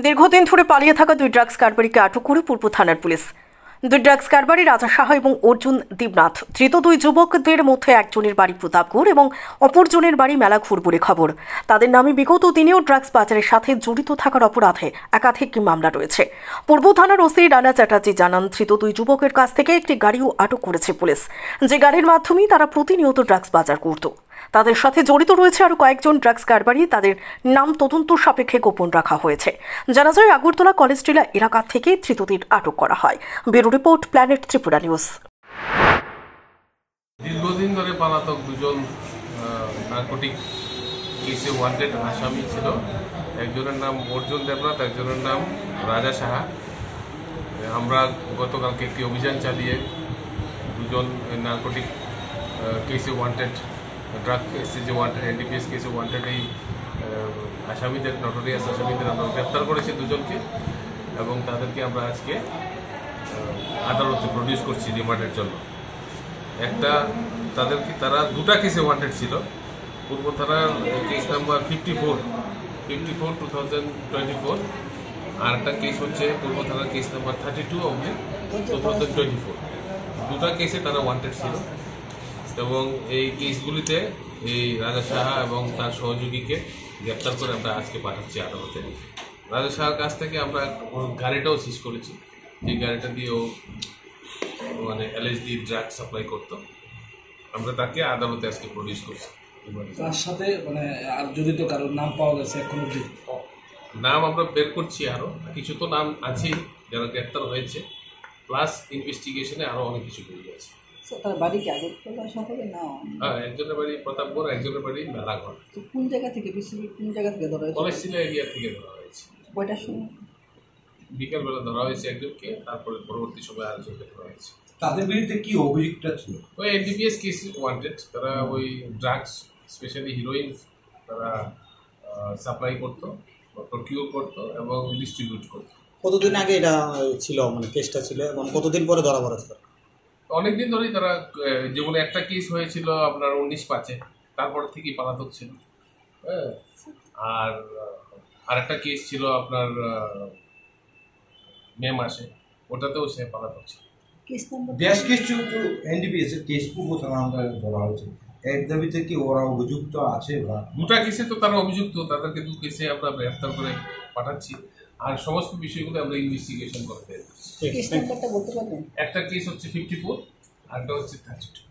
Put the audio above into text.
দীর্ঘদিন ধরে পালিয়ে থাকা দুই ড্রাগস কারবারিকে আটক করে পূর্ব থানার পুলিশ। দুই ড্রাগস কারবারি রাজা সাহা এবং অর্জুন দেবনাথ। ধৃত দুই যুবকদের মধ্যে একজনের বাড়ি প্রতাপগড় এবং অপরজনের বাড়ি মেলাঘুর বলে খবর। তাদের নামে বিগত দিনেও ড্রাগস পাচারের সাথে জড়িত থাকার অপরাধে একাধিক মামলা রয়েছে। পূর্ব থানার ওসি রানা চ্যাটার্জি জানান, ধৃত দুই যুবকের কাছ থেকে একটি গাড়িও আটক করেছে পুলিশ, যে গাড়ির মাধ্যমেই তারা প্রতিনিয়ত ড্রাগস পাচার করত। তাদের সাথে জড়িত রয়েছে আরও কয়েকজন ড্রাগস কারবারি। তাদের নাম তদন্ত সাপেক্ষে গোপন রাখা হয়েছে। জানা যায়, আগরতলা কলেজটিলা এলাকা থেকে ধৃতদের আটক করা হয়। Bureau report, planet Tripura news. দীর্ঘদিন ধরে পলাতক দুজন নার্কোটিক কেসে ওয়ান্টেড আসামি ছিল। একজনের নাম অর্জুন দেবনাথ, একজনের নাম রাজা সাহা। আমরা গতকালকে একটি অভিযান চালিয়ে দুজন নার্কোটিক কেসে ওয়ান্টেড, ড্রাগ কেসে যে ওয়ান্টেড, এনডিপিএস কেসে ওয়ান্টেড এই আসামিদের, নটোরিয়াস আসামিদের আমরা গ্রেপ্তার করেছি দুজনকে, এবং তাদেরকে আমরা আজকে আদালতে প্রডিউস করছি রিমান্ডের জন্য। তারা দুটা কেসে ওয়ান্টেড ছিল। পূর্ব থানার কেস নাম্বার 54/2024, আর একটা কেস হচ্ছে পূর্ব থানার কেস নাম্বার 32/2024। দুটা কেসে তারা ওয়ান্টেড ছিল, এবং এই কেসগুলিতে এই রাজা সাহা এবং তার সহযোগীকে গ্রেপ্তার করে আমরা আজকে পাঠাচ্ছি আদালতে। রাজা সাহার কাছ থেকে আমরা গাড়িটাও সিজ করেছি, যে গাড়িটা দিয়ে ও এলএসডি ড্রাগ সাপ্লাই করতো। আমরা তাকে আদালতে আজকে প্রডিউস করছি। তার সাথে আর যদি তো কারোর নাম পাওয়া গেছে, এখন নাম আমরা বের করছি, আরও কিছু তো নাম আছে যারা গ্রেপ্তার হয়েছে, প্লাস ইনভেস্টিগেশনে আরও অনেক কিছু বেরিয়ে আছে। তার বাড়ি কি আগরতলা শহরে না? হ্যাঁ, একজনের বাড়ি প্রতাপগড়, একজনের বাড়ি মেলাঘর। কোন জায়গা থেকে ধরা হয়েছে? কলেজটিলা এরিয়া থেকে ধরা হয়েছে। কয়টার সময়? বিকালবেলা ধরা হয়েছে একজনকে, তারপরে পরবর্তী সময় আরেকজনকে ধরা হয়েছে। তাদের বিরুদ্ধে কি অভিযোগটা ছিল? ওই এনডিপিএস কেস ওয়ান্টেড। তারা ওই ড্রাগস, স্পেশালি হিরোইন, তারা সাপ্লাই করতো, প্রকিউর করতো এবং ডিস্ট্রিবিউট করতো। কতদিন আগে এটা ছিল, কেসটা ছিল, এবং কতদিন পরে ধরা পড়েছিল? অনেকদিন ধরেই তারা, যেমন একটা কেস হয়েছিল আপনার 19/5-এ, তারপর থেকেই পলাতক ছিল। হ্যাঁ, আর আরেকটা কেস ছিল আপনার মে মাসে, ওটাতেও সে পলাতক ছিল। বেশ কিছু এনডিপিএস এর কেস পূর্ব থানা ধরা হয়েছে, এর দাবিতে কি ওরা অভিযুক্ত আছে? দুটা কেসে তো তারা অভিযুক্ত, তাদেরকে দু কেসে আমরা গ্রেফতার করে পাঠাচ্ছি, আর সমস্ত বিষয়গুলো আমরা ইনভেস্টিগেশন করতে। একটা কেস হচ্ছে 54, আরেকটা হচ্ছে 32।